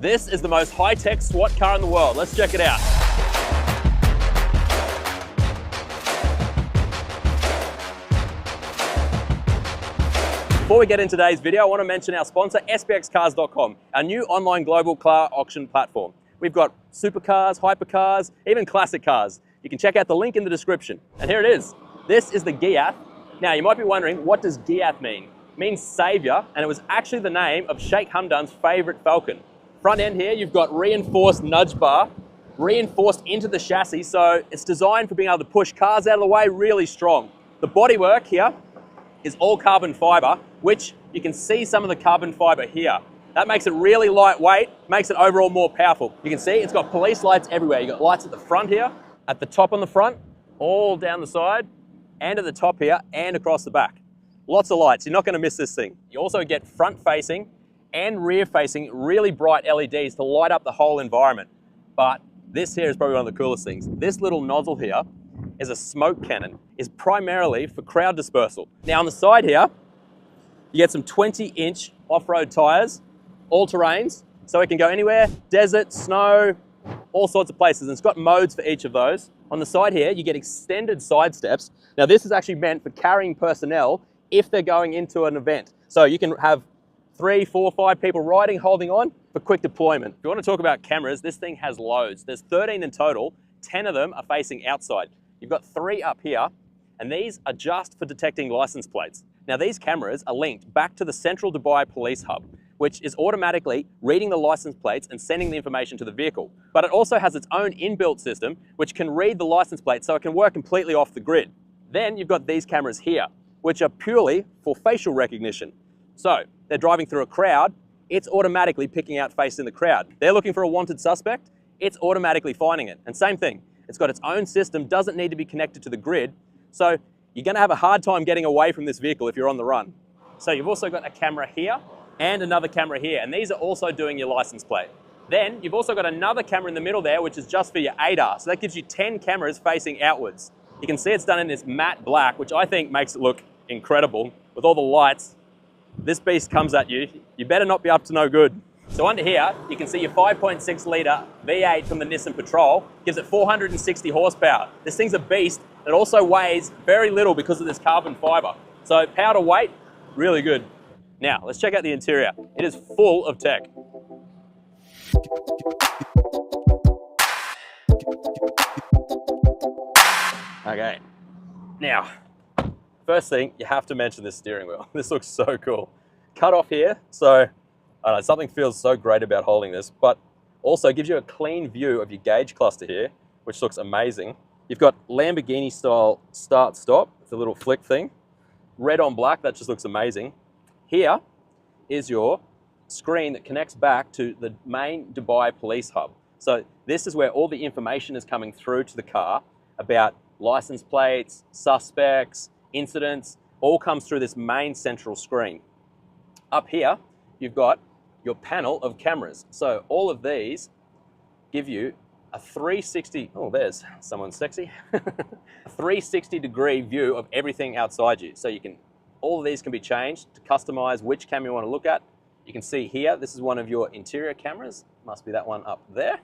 This is the most high-tech SWAT car in the world. Let's check it out. Before we get into today's video, I want to mention our sponsor, SPXcars.com, our new online global car auction platform. We've got supercars, hypercars, even classic cars. You can check out the link in the description. And here it is. This is the Ghiath. Now, you might be wondering, what does Ghiath mean? It means savior, and it was actually the name of Sheikh Hamdan's favorite falcon. Front end here, you've got reinforced nudge bar, reinforced into the chassis, so it's designed for being able to push cars out of the way really strong. The bodywork here is all carbon fiber, which you can see some of the carbon fiber here. That makes it really lightweight, makes it overall more powerful. You can see it's got police lights everywhere. You've got lights at the front here, at the top on the front, all down the side, and at the top here, and across the back. Lots of lights, you're not gonna miss this thing. You also get front-facing and rear-facing really bright LEDs to light up the whole environment. But this here is probably one of the coolest things. This little nozzle here is a smoke cannon, is primarily for crowd dispersal. Now on the side here, you get some 20-inch off-road tires, all terrains, so it can go anywhere, desert, snow, all sorts of places. And it's got modes for each of those. On the side here, you get extended side steps. Now this is actually meant for carrying personnel if they're going into an event. So you can have 3, 4, 5 people riding, holding on for quick deployment. If you want to talk about cameras, this thing has loads. There's 13 in total, 10 of them are facing outside. You've got 3 up here, and these are just for detecting license plates. Now these cameras are linked back to the central Dubai police hub, which is automatically reading the license plates and sending the information to the vehicle. But it also has its own inbuilt system, which can read the license plate so it can work completely off the grid. Then you've got these cameras here, which are purely for facial recognition. So they're driving through a crowd, it's automatically picking out face in the crowd. They're looking for a wanted suspect, it's automatically finding it. And same thing, it's got its own system, doesn't need to be connected to the grid. So you're gonna have a hard time getting away from this vehicle if you're on the run. So you've also got a camera here and another camera here, and these are also doing your license plate. Then you've also got another camera in the middle there, which is just for your ADAR. So that gives you 10 cameras facing outwards. You can see it's done in this matte black, which I think makes it look incredible. With all the lights, this beast comes at you. You better not be up to no good. So under here, you can see your 5.6 litre V8 from the Nissan Patrol, gives it 460 horsepower. This thing's a beast. It also weighs very little because of this carbon fiber. So power to weight, really good. Now, let's check out the interior. It is full of tech. Okay, now, first thing, you have to mention this steering wheel. This looks so cool. Cut off here, so I don't know, something feels so great about holding this, but also gives you a clean view of your gauge cluster here, which looks amazing. You've got Lamborghini style start-stop, it's a little flick thing. Red on black, that just looks amazing. Here is your screen that connects back to the main Dubai police hub. So this is where all the information is coming through to the car about license plates, suspects, incidents, all comes through this main central screen. Up here, you've got your panel of cameras. So all of these give you a 360, oh, there's someone sexy, a 360 degree view of everything outside you. So you can, all of these can be changed to customize which camera you want to look at. You can see here, this is one of your interior cameras, must be that one up there.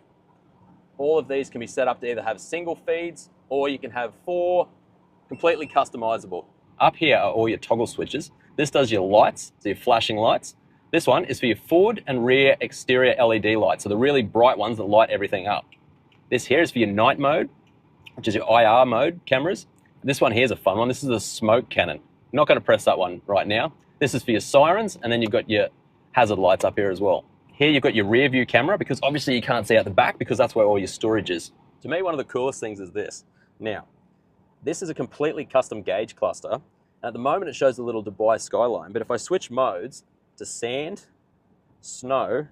All of these can be set up to either have single feeds or you can have 4 completely customizable. Up here are all your toggle switches. This does your lights, so your flashing lights. This one is for your forward and rear exterior LED lights, so the really bright ones that light everything up. This here is for your night mode, which is your IR mode cameras. This one here is a fun one. This is a smoke cannon. I'm not going to press that one right now. This is for your sirens, and then you've got your hazard lights up here as well. Here you've got your rear view camera, because obviously you can't see out the back because that's where all your storage is. To me, one of the coolest things is this. Now, this is a completely custom gauge cluster. And at the moment it shows a little Dubai skyline, but if I switch modes to sand, snow,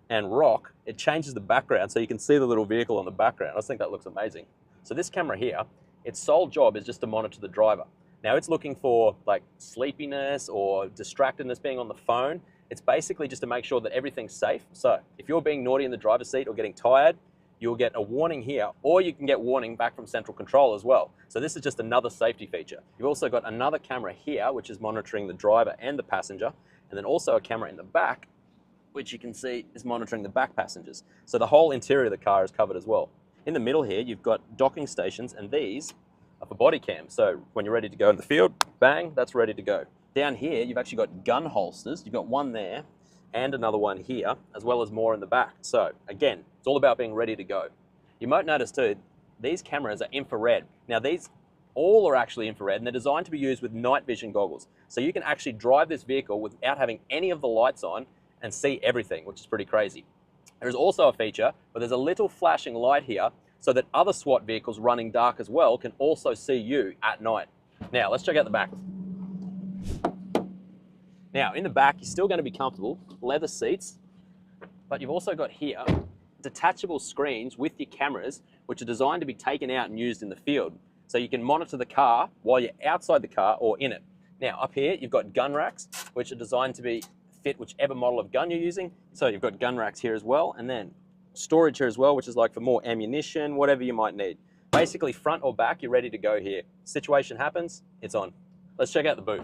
and rock, it changes the background so you can see the little vehicle on the background. I just think that looks amazing. So this camera here, its sole job is just to monitor the driver. Now it's looking for like sleepiness or distractedness, being on the phone. It's basically just to make sure that everything's safe. So if you're being naughty in the driver's seat or getting tired, you'll get a warning here, or you can get warning back from central control as well. So this is just another safety feature. You've also got another camera here, which is monitoring the driver and the passenger, and then also a camera in the back, which you can see is monitoring the back passengers. So the whole interior of the car is covered as well. In the middle here, you've got docking stations, and these are for body cam. So when you're ready to go in the field, bang, that's ready to go. Down here, you've actually got gun holsters. You've got one there and another one here, as well as more in the back. So again, it's all about being ready to go. You might notice too, these cameras are infrared. Now these all are actually infrared, and they're designed to be used with night vision goggles. So you can actually drive this vehicle without having any of the lights on and see everything, which is pretty crazy. There's also a feature where there's a little flashing light here so that other SWAT vehicles running dark as well can also see you at night. Now, let's check out the back. Now, in the back, you're still going to be comfortable, leather seats, but you've also got here detachable screens with your cameras, which are designed to be taken out and used in the field. So you can monitor the car while you're outside the car or in it. Now, up here, you've got gun racks, which are designed to be fit whichever model of gun you're using. So you've got gun racks here as well, and then storage here as well, which is like for more ammunition, whatever you might need. Basically, front or back, you're ready to go here. Situation happens, it's on. Let's check out the boot.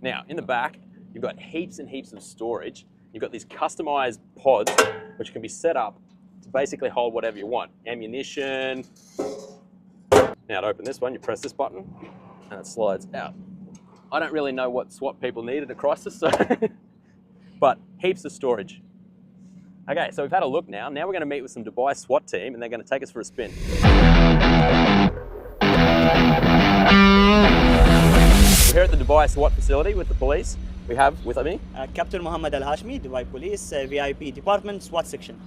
Now, in the back, you've got heaps and heaps of storage. You've got these customized pods, which can be set up to basically hold whatever you want. Ammunition. Now, to open this one, you press this button, and it slides out. I don't really know what SWAT people need at a crisis, so but heaps of storage. Okay, so we've had a look now. Now we're going to meet with some Dubai SWAT team, and they're going to take us for a spin. We're here at the Dubai SWAT facility with the police. We have with me Captain Mohammed Al Hashmi, Dubai Police, VIP Department, SWAT Section.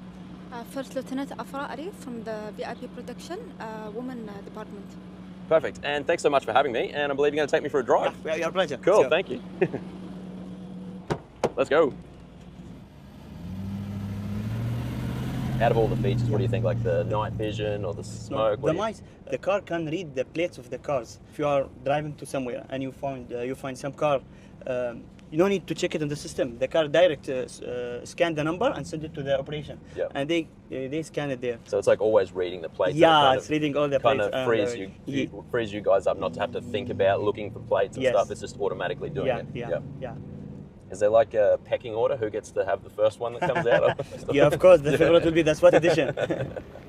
First Lieutenant Afra Arif from the VIP Protection, Women Department. Perfect, and thanks so much for having me, and I believe you're going to take me for a drive. Yeah, your pleasure. Cool, thank you. Let's go. Out of all the features, what do you think, like the night vision or the smoke? The car can read the plates of the cars. If you are driving to somewhere and you find some car, you don't need to check it in the system. The car direct scan the number and send it to the operation. Yep. And they scan it there. So it's like always reading the plates. Yeah, it's reading all the plates. Kind of frees you guys up not to have to think about looking for plates and stuff. It's just automatically doing it. Yeah. Is there like a pecking order? Who gets to have the first one that comes out? Yeah, of course. The favorite will be the SWAT edition.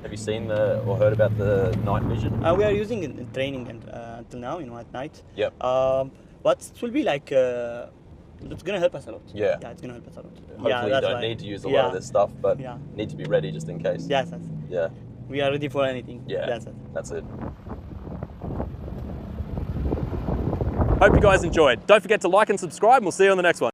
Have you seen or heard about the night vision? We are using it in training until now, at night. Yep. But it will be like, it's going to help us a lot. Yeah. Yeah, it's going to help us a lot. Hopefully you don't need to use a lot of this stuff, but need to be ready just in case. Yes. Yeah. We are ready for anything. Yeah. That's it. Hope you guys enjoyed. Don't forget to like and subscribe, and we'll see you on the next one.